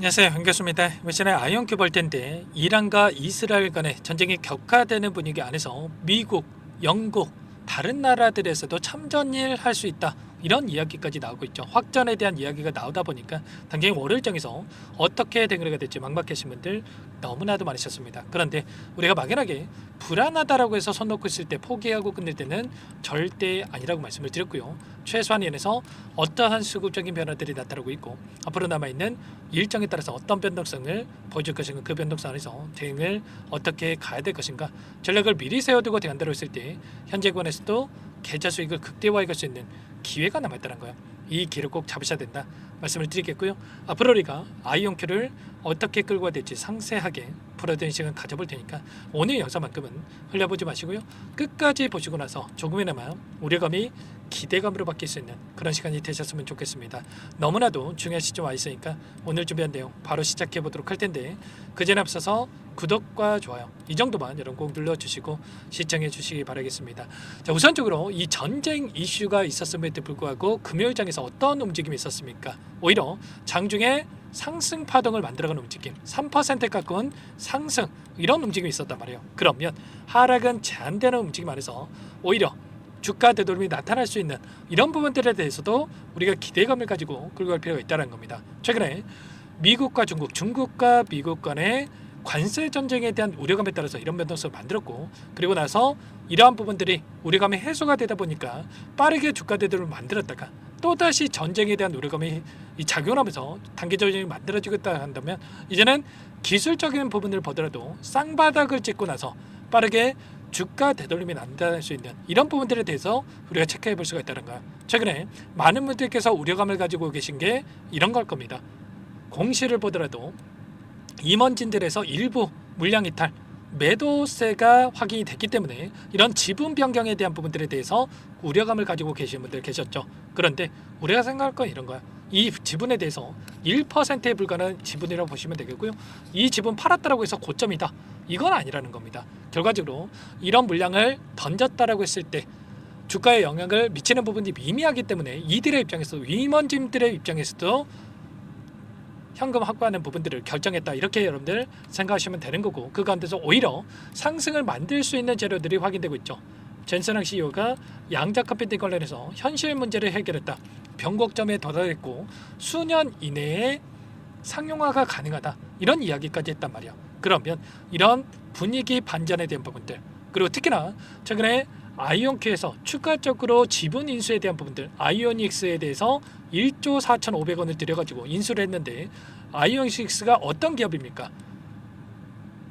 안녕하세요, 반갑습니다. 이번 시간에 아이언큐 볼 텐데 이란과 이스라엘 간의 전쟁이 격화되는 분위기 안에서 미국, 영국, 다른 나라들에서도 참전일 할 수 있다, 이런 이야기까지 나오고 있죠. 확전에 대한 이야기가 나오다 보니까 당장의 월요일장에서 어떻게 대응이 될지 막막하신 분들 너무나도 많으셨습니다. 그런데 우리가 막연하게 불안하다라고 해서 손 놓고 있을 때 포기하고 끝낼 때는 절대 아니라고 말씀을 드렸고요. 최소한 연에서 어떠한 수급적인 변화들이 나타나고 있고 앞으로 남아있는 일정에 따라서 어떤 변동성을 보여줄 것인가, 그 변동성 안에서 대응을 어떻게 가야 될 것인가, 전략을 미리 세워두고 대응한다고 했을 때 현재 구간에서도 계좌 수익을 극대화해 갈 수 있는 기회가 남아있다는 거예요. 이 기회를 꼭 잡으셔야 된다 말씀을 드리겠고요. 앞으로 우리가 아이온큐를 어떻게 끌고 가야 될지 상세하게 풀어드리는 시간 가져볼 테니까 오늘 영상만큼은 흘려보지 마시고요. 끝까지 보시고 나서 조금이나마 우려감이 기대감으로 바뀔 수 있는 그런 시간이 되셨으면 좋겠습니다. 너무나도 중요한 시점 와 있으니까 오늘 준비한 내용 바로 시작해 보도록 할 텐데, 그 전에 앞서서 구독과 좋아요 이 정도만 여러분 꼭 눌러주시고 시청해 주시기 바라겠습니다. 자, 우선적으로 이 전쟁 이슈가 있었음에도 불구하고 금요일장에서 어떤 움직임이 있었습니까? 오히려 장중에 상승 파동을 만들어가는 움직임, 3% 가까운 상승, 이런 움직임이 있었단 말이에요. 그러면 하락은 제한되는 움직임 안에서 오히려 주가 되돌림이 나타날 수 있는 이런 부분들에 대해서도 우리가 기대감을 가지고 끌고 갈 필요가 있다는 겁니다. 최근에 미국과 중국, 중국과 미국 간의 관세 전쟁에 대한 우려감에 따라서 이런 변동성을 만들었고, 그리고 나서 이러한 부분들이 우려감이 해소가 되다 보니까 빠르게 주가 되돌림을 만들었다가 또다시 전쟁에 대한 우려감이 작용하면서 단계적으로 만들어지겠다 한다면 이제는 기술적인 부분을 보더라도 쌍바닥을 찍고 나서 빠르게 주가 되돌림이 나타날 수 있는 이런 부분들에 대해서 우리가 체크해 볼 수가 있다는 거야. 최근에 많은 분들께서 우려감을 가지고 계신 게 이런 걸 겁니다. 공시를 보더라도 임원진들에서 일부 물량 이탈, 매도세가 확인이 됐기 때문에 이런 지분 변경에 대한 부분들에 대해서 우려감을 가지고 계시는 분들 계셨죠. 그런데 우리가 생각할 건 이런 거야. 이 지분에 대해서 1%에 불과한 지분이라고 보시면 되겠고요. 이 지분 팔았다라고 해서 고점이다, 이건 아니라는 겁니다. 결과적으로 이런 물량을 던졌다라고 했을 때 주가에 영향을 미치는 부분이 미미하기 때문에 이들의 입장에서, 임원진들의 입장에서도 현금 확보하는 부분들을 결정했다, 이렇게 여러분들 생각하시면 되는 거고, 그 가운데서 오히려 상승을 만들 수 있는 재료들이 확인되고 있죠. 젠슨항 CEO가 양자 컴퓨팅 관련해서 현실 문제를 해결했다, 변곡점에 도달했고 수년 이내에 상용화가 가능하다, 이런 이야기까지 했단 말이야. 그러면 이런 분위기 반전에 대한 부분들, 그리고 특히나 최근에 아이온큐에서 추가적으로 지분 인수에 대한 부분들, 아이오닉스에 대해서 1조 4,500원을 들여가지고 인수를 했는데, 아이오닉스가 어떤 기업입니까?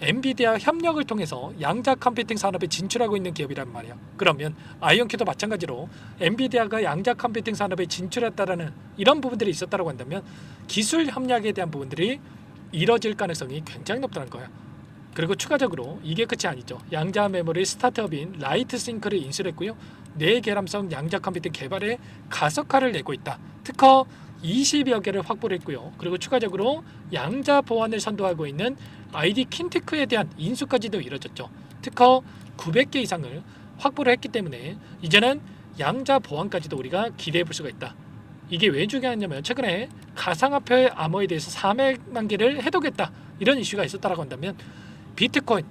엔비디아 협력을 통해서 양자 컴퓨팅 산업에 진출하고 있는 기업이란 말이야. 그러면 아이온큐도 마찬가지로 엔비디아가 양자 컴퓨팅 산업에 진출했다라는 이런 부분들이 있었다고 한다면 기술 협력에 대한 부분들이 이뤄질 가능성이 굉장히 높다는 거야. 그리고 추가적으로 이게 끝이 아니죠. 양자 메모리 스타트업인 라이트싱크를 인수를 했고요. 내계람성 양자 컴퓨팅 개발에 가속화를 내고 있다. 특허 20여 개를 확보를 했고요. 그리고 추가적으로 양자 보안을 선도하고 있는 ID 킨테크에 대한 인수까지도 이뤄졌죠. 특허 900개 이상을 확보를 했기 때문에 이제는 양자 보안까지도 우리가 기대해 볼 수가 있다. 이게 왜 중요하냐면 최근에 가상화폐 암호에 대해서 400만 개를 해독했다, 이런 이슈가 있었다고 한다면 비트코인,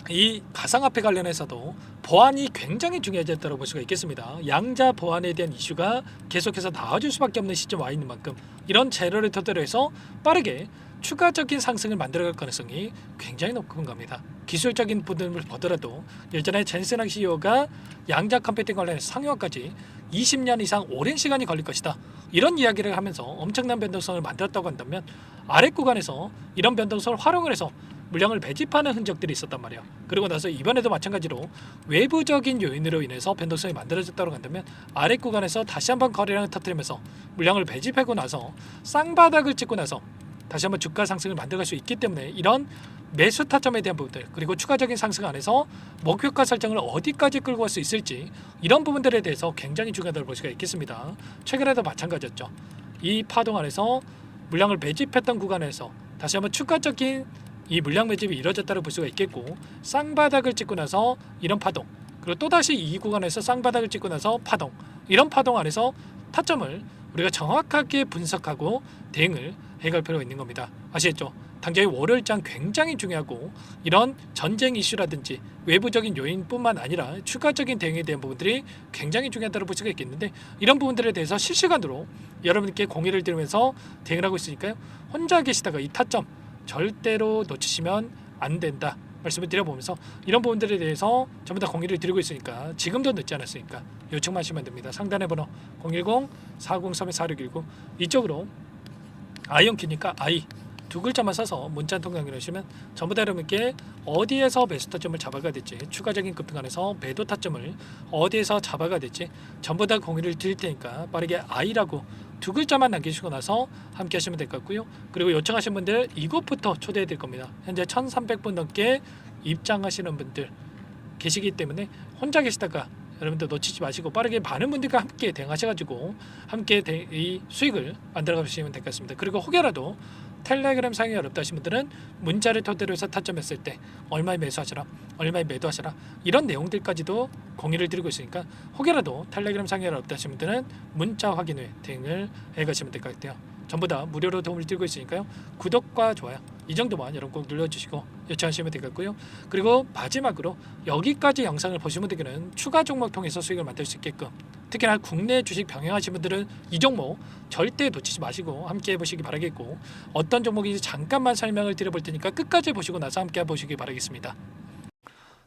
이 가상화폐 관련해서도 보안이 굉장히 중요해졌다고 볼 수가 있겠습니다. 양자 보안에 대한 이슈가 계속해서 나와줄 수밖에 없는 시점 와 있는 만큼 이런 재료를 토대로 해서 빠르게 추가적인 상승을 만들어갈 가능성이 굉장히 높은 겁니다. 기술적인 부분을 보더라도 예전에 젠슨항 CEO가 양자 컴퓨팅 관련해서 상용화까지 20년 이상 오랜 시간이 걸릴 것이다, 이런 이야기를 하면서 엄청난 변동성을 만들었다고 한다면 아래 구간에서 이런 변동성을 활용을 해서 물량을 매집하는 흔적들이 있었단 말이에요. 그리고 나서 이번에도 마찬가지로 외부적인 요인으로 인해서 변동성이 만들어졌다고 한다면 아래 구간에서 다시 한번 거래량을 터뜨리면서 물량을 매집하고 나서 쌍바닥을 찍고 나서 다시 한번 주가 상승을 만들어갈 수 있기 때문에 이런 매수 타점에 대한 부분들, 그리고 추가적인 상승 안에서 목표가 설정을 어디까지 끌고 갈 수 있을지, 이런 부분들에 대해서 굉장히 중요하다고 볼 수가 있겠습니다. 최근에도 마찬가지였죠. 이 파동 안에서 물량을 매집했던 구간에서 다시 한번 추가적인 이 물량 매집이 이루어졌다고 볼 수가 있겠고, 쌍바닥을 찍고 나서 이런 파동, 그리고 또다시 이 구간에서 쌍바닥을 찍고 나서 파동, 이런 파동 안에서 타점을 우리가 정확하게 분석하고 대응을 해갈 필요가 있는 겁니다. 아시겠죠? 당장의 월요일장 굉장히 중요하고 이런 전쟁 이슈라든지 외부적인 요인뿐만 아니라 추가적인 대응에 대한 부분들이 굉장히 중요하다고 볼 수가 있겠는데 이런 부분들에 대해서 실시간으로 여러분께 공유를 드리면서 대응을 하고 있으니까요. 혼자 계시다가 이 타점 절대로 놓치시면 안 된다 말씀을 드려보면서 이런 부분들에 대해서 전부 다 공유를 드리고 있으니까 지금도 늦지 않았으니까 요청만 하시면 됩니다. 상단의 번호 010-403-4619 이쪽으로 아이언키니까 아이 두 글자만 써서 문자 한 통 남겨주시면 전부 다 여러분께 어디에서 매수 타점을 잡아가 될지 추가적인 급등안에서 매도 타점을 어디에서 잡아가 될지 전부 다 공유를 드릴 테니까 빠르게 아이라고 두 글자만 남기시고 나서 함께 하시면 될 것 같고요. 그리고 요청하신 분들 이곳부터 초대해 드릴 겁니다. 현재 1300분 넘게 입장하시는 분들 계시기 때문에 혼자 계시다가 여러분들 놓치지 마시고 빠르게 많은 분들과 함께 대응하셔가지고 함께 이 수익을 만들어 가시면 될 것 같습니다. 그리고 혹여라도 텔레그램 사용이 어렵다 하신 분들은 문자를 토대로 해서 타점했을 때 얼마에 매수하시라 얼마에 매도하시라 이런 내용들까지도 공유를 드리고 있으니까 혹여라도 텔레그램 사용이 어렵다 하신 분들은 문자 확인 후에 대응을 해가시면 될 것 같아요. 전부 다 무료로 도움을 드리고 있으니까요. 구독과 좋아요 이 정도만 여러분 꼭 눌러주시고 요청하시면 되겠고요. 그리고 마지막으로 여기까지 영상을 보신 분들께는 추가 종목 통해서 수익을 만들 수 있게끔 특히나 국내 주식 병행하신 분들은 이 종목 절대 놓치지 마시고 함께 해보시기 바라겠고 어떤 종목인지 잠깐만 설명을 드려볼 테니까 끝까지 보시고 나서 함께 해보시기 바라겠습니다.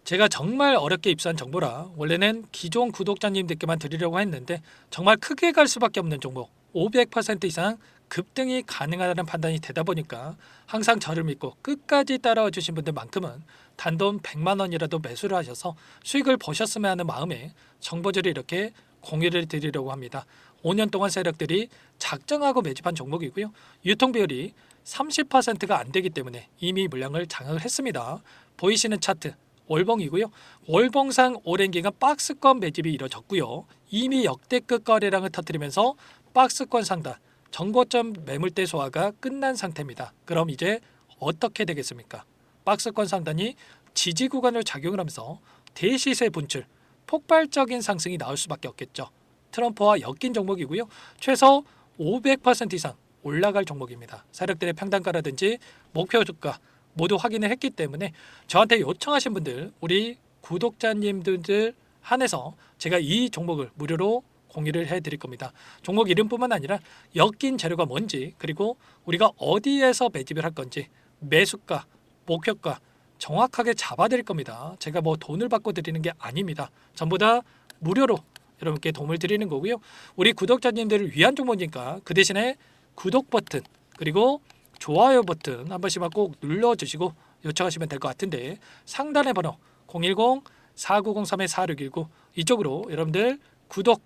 제가 정말 어렵게 입수한 정보라 원래는 기존 구독자님들께만 드리려고 했는데 정말 크게 갈 수밖에 없는 종목 500% 이상 급등이 가능하다는 판단이 되다 보니까 항상 저를 믿고 끝까지 따라와 주신 분들만큼은 단돈 100만 원이라도 매수를 하셔서 수익을 보셨으면 하는 마음에 정보들을 이렇게 공유를 드리려고 합니다. 5년 동안 세력들이 작정하고 매집한 종목이고요. 유통 비율이 30%가 안 되기 때문에 이미 물량을 장악을 했습니다. 보이시는 차트 월봉이고요. 월봉상 오랜 기간 박스권 매집이 이뤄졌고요. 이미 역대급 거래량을 터뜨리면서 박스권 상단 정고점 매물대 소화가 끝난 상태입니다. 그럼 이제 어떻게 되겠습니까? 박스권 상단이 지지 구간을 작용을 하면서 대시세 분출, 폭발적인 상승이 나올 수밖에 없겠죠. 트럼프와 엮인 종목이고요. 최소 500% 이상 올라갈 종목입니다. 세력들의 평단가라든지 목표 주가 모두 확인을 했기 때문에 저한테 요청하신 분들 우리 구독자님들 한해서 제가 이 종목을 무료로 공유를 해드릴 겁니다. 종목 이름뿐만 아니라 엮인 재료가 뭔지 그리고 우리가 어디에서 매집을 할 건지 매수가, 목표가 정확하게 잡아드릴 겁니다. 제가 뭐 돈을 받고 드리는 게 아닙니다. 전부 다 무료로 여러분께 도움을 드리는 거고요. 우리 구독자님들을 위한 종목이니까 그 대신에 구독 버튼 그리고 좋아요 버튼 한 번씩만 꼭 눌러주시고 요청하시면 될 것 같은데 상단의 번호 010-4903-4619 이쪽으로 여러분들 구독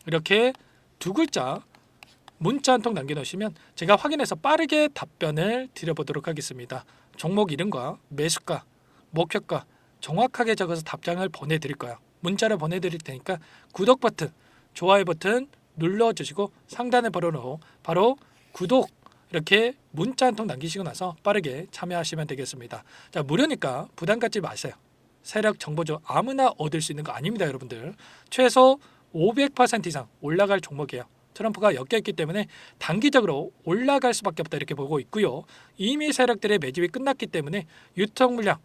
이렇게 두 글자 문자 한 통 남겨놓으시면 제가 확인해서 빠르게 답변을 드려보도록 하겠습니다. 종목 이름과 매수가, 목표가 정확하게 적어서 답장을 보내드릴 거예요. 문자를 보내드릴 테니까 구독 버튼, 좋아요 버튼 눌러주시고 상단의 번호로 바로 구독 이렇게 문자 한 통 남기시고 나서 빠르게 참여하시면 되겠습니다. 자, 무료니까 부담 갖지 마세요. 세력 정보죠. 아무나 얻을 수 있는 거 아닙니다, 여러분들. 최소 500% 이상 올라갈 종목이에요. 트럼프가 엮여있기 때문에 단기적으로 올라갈 수밖에 없다 이렇게 보고 있고요. 이미 세력들의 매집이 끝났기 때문에 유통 물량,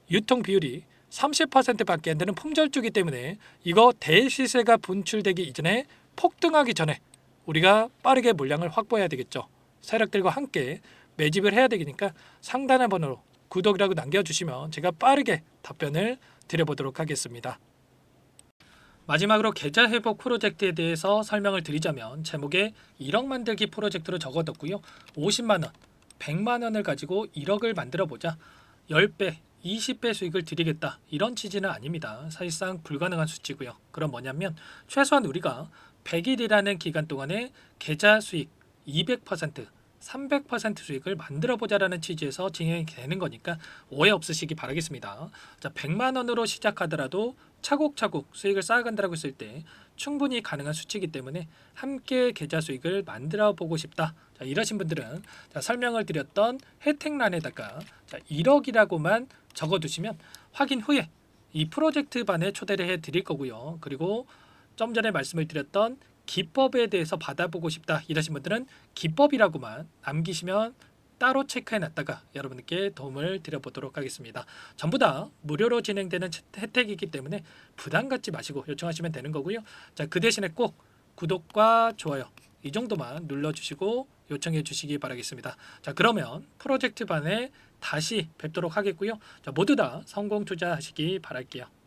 유통 비율이 30%밖에 안 되는 품절주기 때문에 이거 대시세가 분출되기 이전에 폭등하기 전에 우리가 빠르게 물량을 확보해야 되겠죠. 세력들과 함께 매집을 해야 되니까 상단의 번호로 구독이라고 남겨주시면 제가 빠르게 답변을 드려보도록 하겠습니다. 마지막으로 계좌 회복 프로젝트에 대해서 설명을 드리자면 제목에 1억 만들기 프로젝트로 적어뒀고요. 50만 원, 100만 원을 가지고 1억을 만들어 보자. 10배, 20배 수익을 드리겠다. 이런 취지는 아닙니다. 사실상 불가능한 수치고요. 그럼 뭐냐면 최소한 우리가 100일이라는 기간 동안에 계좌 수익 200%, 300% 수익을 만들어 보자라는 취지에서 진행이 되는 거니까 오해 없으시기 바라겠습니다. 자, 100만 원으로 시작하더라도 차곡차곡 수익을 쌓아간다고 했을 때 충분히 가능한 수치이기 때문에 함께 계좌 수익을 만들어 보고 싶다. 자, 이러신 분들은 자, 설명을 드렸던 혜택란에다가 자, 1억이라고만 적어두시면 확인 후에 이 프로젝트 반에 초대를 해 드릴 거고요. 그리고 좀 전에 말씀을 드렸던 기법에 대해서 받아보고 싶다 이러신 분들은 기법이라고만 남기시면 따로 체크해 놨다가 여러분께 도움을 드려보도록 하겠습니다. 전부 다 무료로 진행되는 혜택이기 때문에 부담 갖지 마시고 요청하시면 되는 거고요. 자, 그 대신에 꼭 구독과 좋아요 이 정도만 눌러주시고 요청해 주시기 바라겠습니다. 자, 그러면 프로젝트 반에 다시 뵙도록 하겠고요. 자, 모두 다 성공 투자하시기 바랄게요.